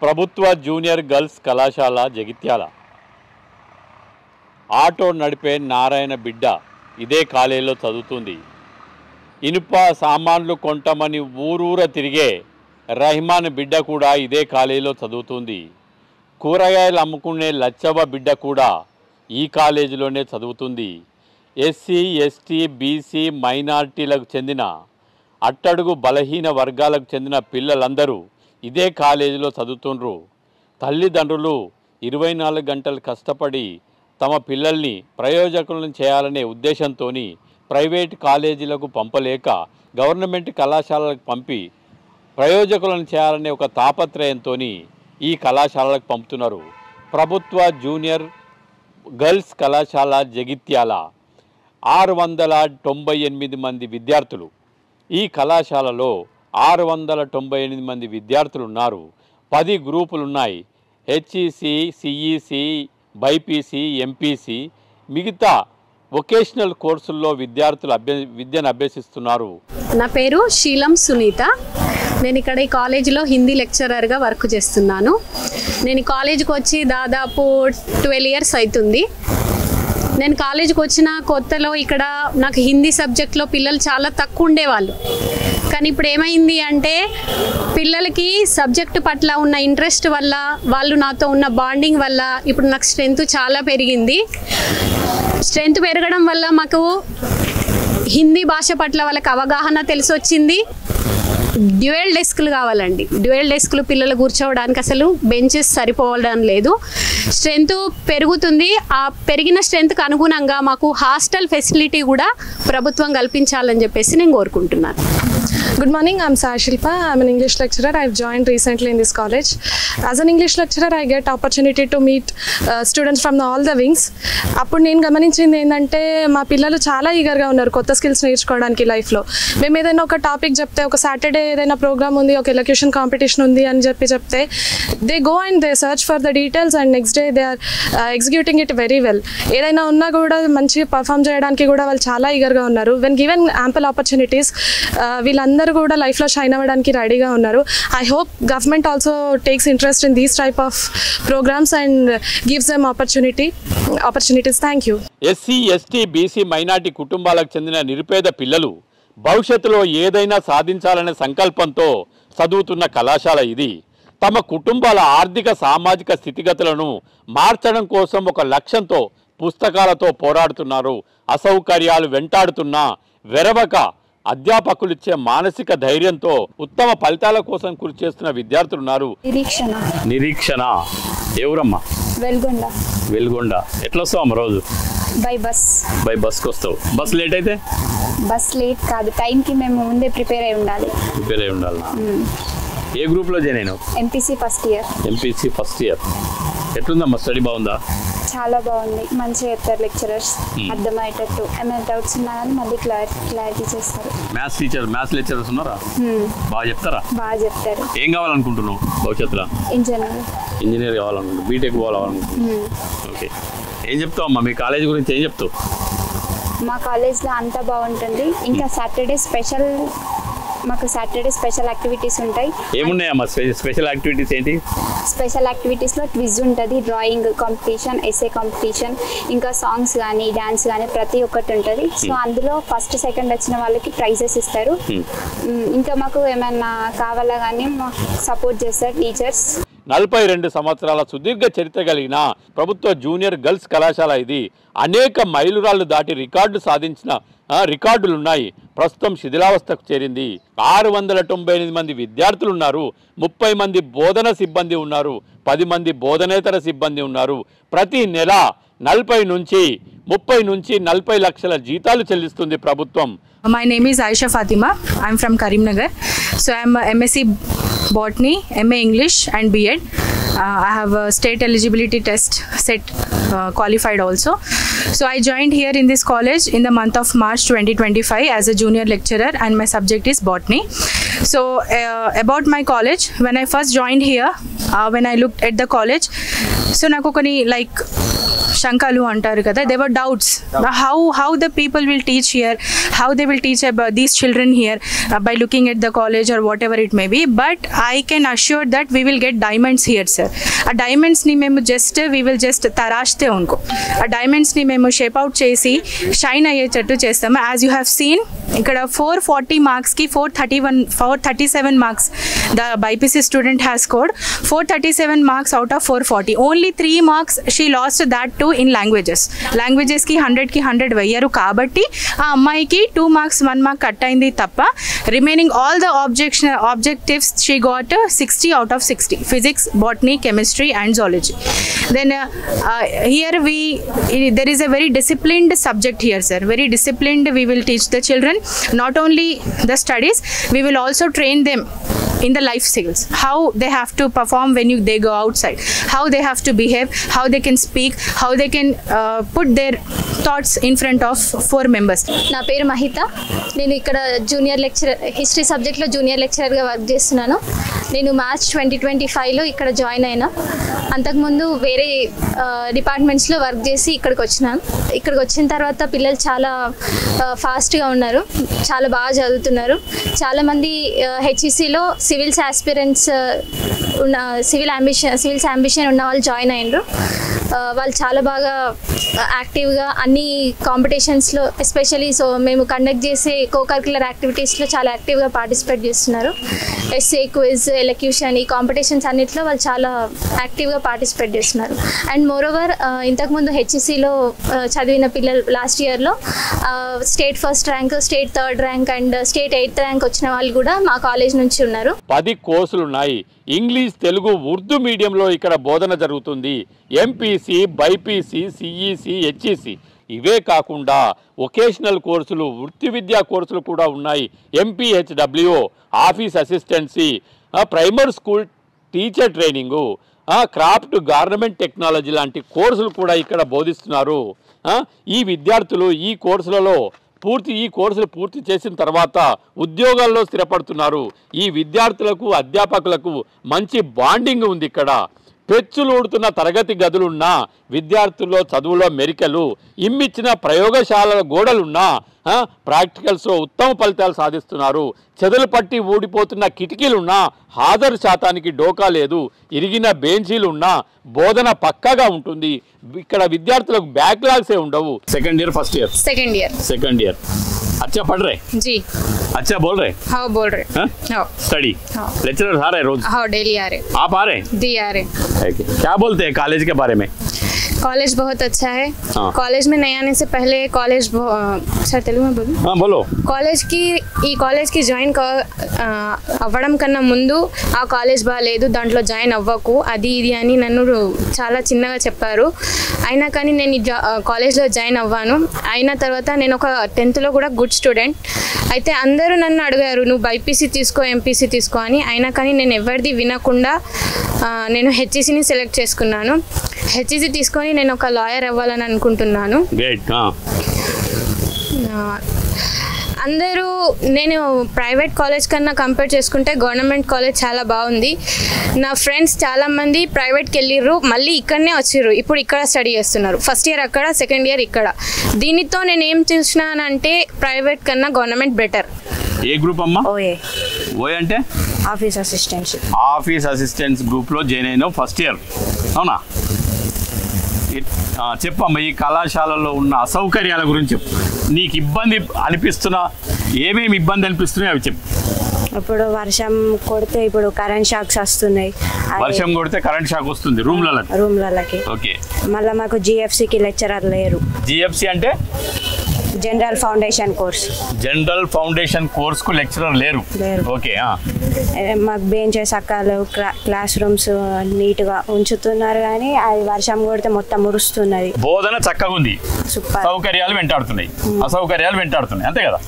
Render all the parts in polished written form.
ప్రభుత్వ junior girls కళాశాల Jagtial. Auto నడిపే నారాయణ బిడ్డ ఇదే కాలేజీలో చదువుతుంది. ఇనుప సామాన్లు కొంటమని ఊరూర తిరిగే రహమాన్ బిడ్డ కూడా ఇదే కాలేజీలో చదువుతుంది. కూరగాయలు అమ్ముకునే లచ్చవ్వ బిడ్డ కూడా ఈ కాలేజీలోనే చదువుతుంది. ఎస్సీ, ఎస్టీ, బీసీ, మైనార్టీలకు చెందిన అట్టడుగు బలహీన వర్గాలకు చెందిన పిల్లలందరూ ఇదే కాలేజీలో చదువుతుండ్రు. తల్లిదండ్రులు 24 గంటలు కష్టపడి తమ పిల్లల్ని ప్రయోజకులను చేయాలనే ఉద్దేశంతో ప్రైవేట్ కాలేజీలకు పంపలేక గవర్నమెంట్ కళాశాలలకు పంపి ప్రయోజకులను చేయాలనే ఒక తాపత్రయంతో ఈ కళాశాలలకు పంపుతున్నారు. ప్రభుత్వ జూనియర్ గర్ల్స్ కళాశాల జగిత్యాల 698 మంది విద్యార్థులు. ఈ కళాశాలలో 698 మంది విద్యార్థులు ఉన్నారు. 10 గ్రూపులు ఉన్నాయి. హెచ్ఈసి, సిఈసి, బైపీసీ, ఎంపీసీ, మిగతా వొకేషనల్ కోర్సుల్లో విద్యార్థులు విద్యను అభ్యసిస్తున్నారు. నా పేరు శీలం సునీత. నేను ఇక్కడ ఈ కాలేజీలో హిందీ లెక్చరర్గా వర్క్ చేస్తున్నాను. నేను కాలేజీకి వచ్చి దాదాపు 12 ఇయర్స్ అవుతుంది. నేను కాలేజీకి వచ్చిన కొత్తలో ఇక్కడ నాకు హిందీ సబ్జెక్ట్లో పిల్లలు చాలా తక్కువ ఉండేవాళ్ళు. కానీ ఇప్పుడు ఏమైంది అంటే పిల్లలకి సబ్జెక్టు పట్ల ఉన్న ఇంట్రెస్ట్ వల్ల, వాళ్ళు నాతో ఉన్న బాండింగ్ వల్ల ఇప్పుడు నాకు స్ట్రెంత్ చాలా పెరిగింది. స్ట్రెంత్ పెరగడం వల్ల మాకు హిందీ భాష పట్ల వాళ్ళకి అవగాహన తెలిసి వచ్చింది. డ్యూయల్ డెస్క్లు కావాలండి. డ్యూయల్ డెస్క్లు పిల్లలు కూర్చోవడానికి అసలు బెంచెస్ సరిపోవడం లేదు. స్ట్రెంత్ పెరుగుతుంది. ఆ పెరిగిన స్ట్రెంత్కి అనుగుణంగా మాకు హాస్టల్ ఫెసిలిటీ కూడా ప్రభుత్వం కల్పించాలని చెప్పేసి నేను కోరుకుంటున్నాను. Good morning, I'm Sai Shilpa. I'm an English lecturer. I've joined recently in this college. As an English lecturer, I get opportunity to meet students from all the wings. అప్పుడు నేను గమనించింది ఏంటంటే మా పిల్లలు చాలా ఈగర్గా ఉన్నారు కొత్త స్కిల్స్ నేర్చుకోవడానికి లైఫ్లో. మేము ఏదైనా ఒక టాపిక్ చెప్తే, ఒక సాటర్డే ఏదైనా ప్రోగ్రామ్ ఉంది, ఒక ఎలక్యూషన్ కాంపిటీషన్ ఉంది అని చెప్తే they go and they search for the details and next day they are executing it very well. ఏదైనా ఉన్నా కూడా మంచిగా పర్ఫామ్ చేయడానికి కూడా వాళ్ళు చాలా ఈగర్గా ఉన్నారు. వెన్ గివెన్ యాంపుల్ ఆపర్చునిటీస్ వీళ్ళందరూ కూడా లైఫ్లో షైన్ అవ్వడానికి రెడీగా ఉన్నారు. I hope government also takes interest in these type of programmes and gives them opportunities. Thank you. SC, ST, BC, minority కుటుంబాలకు చెందిన నిరుపేద పిల్లలు భవిష్యత్తులో ఏదైనా సాధించాలనే సంకల్పంతో చదువుతున్న కళాశాల ఇది. తమ కుటుంబాల ఆర్థిక సామాజిక స్థితిగతులను మార్చడం కోసం ఒక లక్ష్యంతో పుస్తకాలతో పోరాడుతున్నారు. అసౌకర్యాలు వెంటాడుతున్నా వెరవక అధ్యాపకులిచ్చే మానసిక ధైర్యంతో ఉత్తమ ఫలితాల కోసం కృషి చేస్తున్న విద్యార్థులు ఉన్నారు. నిరీక్షణ ఎవరమ్మా? వెల్గొండ. ఎట్లా వస్తావు అమ్మ రోజు? బై బస్కి వస్తావు. బస్ లేట్ అయితే? బస్ లేట్ కాదు, టైంకి మేము ముందే ప్రిపేర్ అయి ఉండాలి. ఏ గ్రూప్లో జాయిన్ అయినావు? MPC first year. ఎట్లుందమ్మా స్టడీ? బాగుందా? చాలా బాగుంది. మంచిగా చెప్తారు లెక్చరర్స్, అర్థమయ్యేటట్టు. ఏమైనా డౌట్స్ ఉన్నా కానీ మళ్ళీ క్లారిటీ చేస్తారు. మ్యాథ్స్ లెక్చరర్స్ ఉన్నారా? బాగా చెప్తారా? బాగా చెప్తారు. ఏం కావాలనుకుంటున్నావు భవిష్యత్తులో? ఇంజనీర్ కావాలనుకుంటున్నావు? బీటెక్ పోవాలనుకుంటున్నావు? ఓకే. ఏం చెప్తావు అమ్మా మీ కాలేజ్ గురించి? ఏం చెప్తావు? మా కాలేజ్లో అంతా బాగుంటుంది. ఇంకా మాకు సాటర్డే స్పెషల్ యాక్టివిటీస్ ఉంటాయి. ఏమున్నాయమ్మా స్పెషల్ యాక్టివిటీస్? ఏంటి స్పెషల్ యాక్టివిటీస్లో క్విజ్ ఉంటుంది, డ్రాయింగ్ కాంపిటీషన్, ఎస్ఏ కాంపిటీషన్, ఇంకా సాంగ్స్ కానీ డాన్స్ కానీ ప్రతి ఒక్కటి ఉంటుంది. సో అందులో ఫస్ట్ సెకండ్ వచ్చిన వాళ్ళకి ప్రైజెస్ ఇస్తారు. ఇంకా మాకు ఏమైనా కావాలా కానీ సపోర్ట్ చేస్తారు టీచర్స్. 42 సంవత్సరాల సుదీర్ఘ చరిత్ర కలిగిన ప్రభుత్వ జూనియర్ గర్ల్స్ కళాశాల ఇది. అనేక మైలురాళ్లు దాటి రికార్డు సాధించిన రికార్డులున్నాయి. ప్రస్తుతం శిథిలావస్థకు చేరింది. 698 మంది విద్యార్థులు ఉన్నారు. 30 మంది బోధన సిబ్బంది ఉన్నారు. 10 మంది బోధనేతర సిబ్బంది ఉన్నారు. ప్రతి నెల 40 నుంచి 40 లక్షల జీతాలు చెల్లిస్తుంది ప్రభుత్వం. My name is Aisha Fatima. I'm from Karimnagar. So I'm a MSc Botany, MA English and B.Ed. I have a state eligibility test set qualified also. So I joined here in this college in the month of March 2025 as a junior lecturer and my subject is botany. So about my college, when I first joined here, when I looked at the college, so naku koni like Shankalu antaru kada, there were doubts how the people will teach here, how they will teach about these children here by looking at the college or whatever it may be. But I can assure that we will get diamonds here, sir. A diamonds ni memu we will just tarashte unko. A diamonds ni memu shape out chesi shine ayyechattu chestamu. As you have seen, ikkada 440 marks ki 437 marks the BPC student has scored. 437 marks out of 440. Only 3 marks she lost, that too in languages ki 100 ki 100 veyaru kabatti aa ammayiki 2 marks 1 mark cut ayindi tappa remaining all the objectives she got 60 out of 60: physics, botany, chemistry and zoology. Then here there is a very disciplined subject here, sir. Very disciplined. We will teach the children not only the studies, we will also train them in the life skills, how they have to perform when they go outside, how they have to behave, how they can speak, how they can put their thoughts in front of 4 members. నా పేరు మహిత. నేను ఇక్కడ junior lecturer, history సబ్జెక్ట్లో junior లెక్చరర్గా work చేస్తున్నాను. నేను March 2025లో ఇక్కడ join అయినా. అంతకుముందు వేరే డిపార్ట్మెంట్స్లో వర్క్ చేసి ఇక్కడికి వచ్చినాను. ఇక్కడికి వచ్చిన తర్వాత పిల్లలు చాలా ఫాస్ట్గా ఉన్నారు, చాలా బాగా చదువుతున్నారు. చాలామంది హెచ్ఈసీలో సివిల్స్ ఆస్పిరెంట్స్ ఉన్న సివిల్స్ అంబిషన్ ఉన్న వాళ్ళు జాయిన్ అయ్యారు. వాళ్ళు చాలా బాగా యాక్టివ్గా అన్ని కాంపిటీషన్స్లో, ఎస్పెషలీ మేము కండక్ట్ చేసే కోకరిక్యులర్ యాక్టివిటీస్లో చాలా యాక్టివ్గా పార్టిసిపేట్ చేస్తున్నారు. ఎస్ఏ, క్విజ్, ఎలక్యూషన్, ఈ కాంపిటీషన్స్ అన్నిట్లో వాళ్ళు చాలా యాక్టివ్గా పార్టిసిపేట్ చేస్తున్నారు. అండ్ మోరోవర్ ఇంతకుముందు హెచ్ఈసీలో చదివిన పిల్లలు లాస్ట్ ఇయర్లో state first rank, state third rank and state 8th rank వచ్చిన వాళ్ళు కూడా మా కాలేజ్ నుంచి ఉన్నారు. 10 కోర్సులు ఉన్నాయి. ఇంగ్లీష్, తెలుగు, ఉర్దూ మీడియంలో ఇక్కడ బోధన జరుగుతుంది. ఎంపీసీ, బైపీసీ, సిఈసి, హెచ్ఈసి ఇవే కాకుండా వొకేషనల్ కోర్సులు, వృత్తి విద్యా కోర్సులు కూడా ఉన్నాయి. MPHWO, office assistancy, primary school teacher training, craft, garment technology లాంటి కోర్సులు కూడా ఇక్కడ బోధిస్తున్నారు. ఈ విద్యార్థులు ఈ కోర్సులు పూర్తి చేసిన తర్వాత ఉద్యోగాల్లో స్థిరపడుతున్నారు. ఈ విద్యార్థులకు అధ్యాపకులకు మంచి బాండింగ్ ఉంది. ఇక్కడ పెచ్చులు ఊడుతున్న తరగతి గదులున్నా, విద్యార్థుల్లో చదువులో మెరికలు, ఇమ్మిచ్చిన ప్రయోగశాలల గోడలున్నా ప్రాక్టికల్స్లో ఉత్తమ ఫలితాలు సాధిస్తున్నారు. చెదలు పట్టి ఊడిపోతున్న కిటికీలున్నా హాజరు శాతానికి డోకా లేదు. ఇరిగిన బెంచీలున్నా బోధన పక్కాగా ఉంటుంది. ఇక్కడ విద్యార్థులకు బ్యాక్లాగ్సే ఉండవు. Second year, first year? Second year. अच्छा पढ़ रहे? जी. अच्छा बोल रहे? हाँ बोल रहे. हाँ. स्टडी. लेक्चरर आ रहे रोज? हाँ डेली आ रहे. आप आ रहे? जी आ रहे. क्या बोलते हैं कॉलेज के बारे में? कॉलेज बहुत अच्छा है. कॉलेज में नहीं आने से पहले कॉलेज सर తెలుగు में बोलो. हाँ बोलो. కాలేజ్ కి జాయిన్ అవ్వడం కన్నా ముందు ఆ కాలేజ్ బాగాలేదు, దాంట్లో జాయిన్ అవ్వకు, అది ఇది అని నన్ను చాలా చిన్నగా చెప్పారు. అయినా కానీ నేను కాలేజ్లో జాయిన్ అవ్వాను. అయిన తర్వాత నేను ఒక 10th కూడా గుడ్ స్టూడెంట్. అయితే అందరూ నన్ను అడిగారు నువ్వు బైపీసీ తీసుకో, ఎంపీసీ తీసుకో అని. అయినా కానీ నేను ఎవరిది వినకుండా నేను హెచ్ఈసీని సెలెక్ట్ చేసుకున్నాను. హెచ్ఈసీ తీసుకొని నేను ఒక లాయర్ అవ్వాలని అనుకుంటున్నాను. అందరూ నేను ప్రైవేట్ కాలేజ్ కన్నా కంపేర్ చేసుకుంటే గవర్నమెంట్ కాలేజ్ చాలా బాగుంది. నా ఫ్రెండ్స్ చాలామంది ప్రైవేట్కి వెళ్ళిర్రు, మళ్ళీ ఇక్కడనే వచ్చిర్రు, ఇప్పుడు ఇక్కడ స్టడీ చేస్తున్నారు. ఫస్ట్ ఇయర్ అక్కడ, సెకండ్ ఇయర్ ఇక్కడ. దీనితో నేను ఏం చూసినానంటే ప్రైవేట్ కన్నా గవర్నమెంట్ బెటర్. ఏ గ్రూప్ అమ్మా? ఓఏ అంటే ఆఫీస్ అసిస్టెంట్స్ గ్రూప్లో జాయిన్ అయినావు ఫస్ట్ ఇయర్, అవునా? చెప్పమ్మా, ఈ కళాశాలలో ఉన్న అసౌకర్యాల గురించి చెప్పు. నీకు ఇబ్బంది అనిపిస్తున్నా, ఏమేమి ఇబ్బంది అనిపిస్తున్నాయి అవి చెప్పు. ఇప్పుడు వర్షం కొడితే ఇప్పుడు కరెంట్ షాక్స్ వస్తున్నాయి. వర్షం కొడితే కరెంట్ షాక్ వస్తుంది రూమ్లకి. ఓకే. మళ్ళీ మాకు జిఎఫ్సికి లెక్చరర్ లేరు. జిఎఫ్సి అంటే జనరల్ ఫౌండేషన్ కోర్స్ కు లెక్చరర్ లేరు. ఓకే. మాకు బెంచెస్ అక్కలు, క్లాస్ రూమ్స్ నీట్ గా ఉంచుతున్నారు, కానీ అది వర్షం కొడితే మొత్తం మురుస్తున్నది. బోధన చక్కగా ఉంది, సౌకర్యాలు వెంటాడుతున్నాయి, అసౌకర్యాలు వెంటాడుతున్నాయి, అంతే కదా?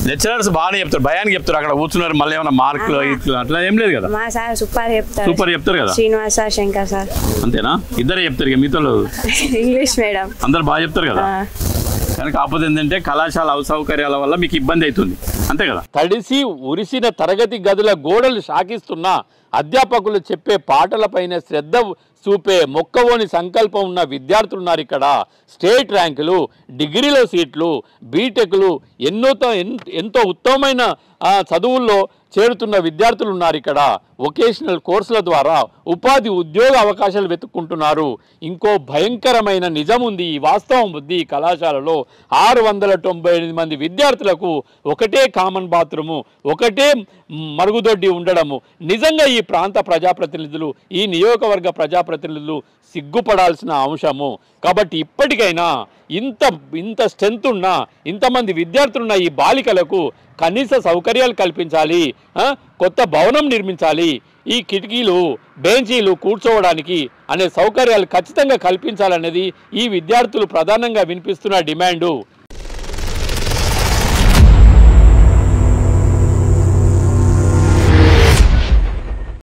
లెక్చరర్స్ బాగానే చెప్తారు, భయానికి చెప్తారు, అక్కడ కూర్చున్నారు, మళ్ళీ ఏమైనా మార్కులు ఇట్లా అట్లా ఏం లేదు కదా? మా సార్ సూపర్ చెప్తారు కదా, శ్రీనివాస్ సార్, శంకర్ సార్, అంతేనా? ఇద్దరే చెప్తారు ఇక, మీతో ఇంగ్లీష్ మేడం అందరు బాగా చెప్తారు కదా? కానీ కాకపోతే ఏంటంటే కళాశాల అసౌకర్యాల వల్ల మీకు ఇబ్బంది అవుతుంది, అంతే కదా? తడిసి ఉరిసిన తరగతి గదుల గోడలు షాకిస్తున్నా, అధ్యాపకులు చెప్పే పాటలపైన శ్రద్ధ చూపే మొక్కవోని సంకల్పం ఉన్న విద్యార్థులు ఉన్నారు ఇక్కడ. స్టేట్ ర్యాంకులు, డిగ్రీలో సీట్లు, బీటెక్లు, ఎంతో ఉత్తమమైన చదువుల్లో చేరుతున్న విద్యార్థులు ఉన్నారు ఇక్కడ. వొకేషనల్ కోర్సుల ద్వారా ఉపాధి ఉద్యోగ అవకాశాలు వెతుక్కుంటున్నారు. ఇంకో భయంకరమైన నిజం ఉంది, ఈ వాస్తవం ఉంది. ఈ కళాశాలలో 698 మంది విద్యార్థులకు ఒకటే కామన్ బాత్రూము, ఒకటే మరుగుదొడ్డి ఉండడము నిజంగా ఈ ప్రాంత ప్రజాప్రతినిధులు, ఈ నియోజకవర్గ ప్రజాప్రతినిధులు సిగ్గుపడాల్సిన అంశము. కాబట్టి ఇప్పటికైనా ఇంత స్ట్రెంత్ ఉన్న, ఇంతమంది విద్యార్థులున్న ఈ బాలికలకు కనీస సౌకర్యాలు కల్పించాలి, కొత్త భవనం నిర్మించాలి, ఈ కిటికీలు, బెంచీలు కూర్చోవడానికి అనే సౌకర్యాలు ఖచ్చితంగా కల్పించాలనేది ఈ విద్యార్థులు ప్రధానంగా వినిపిస్తున్న డిమాండు.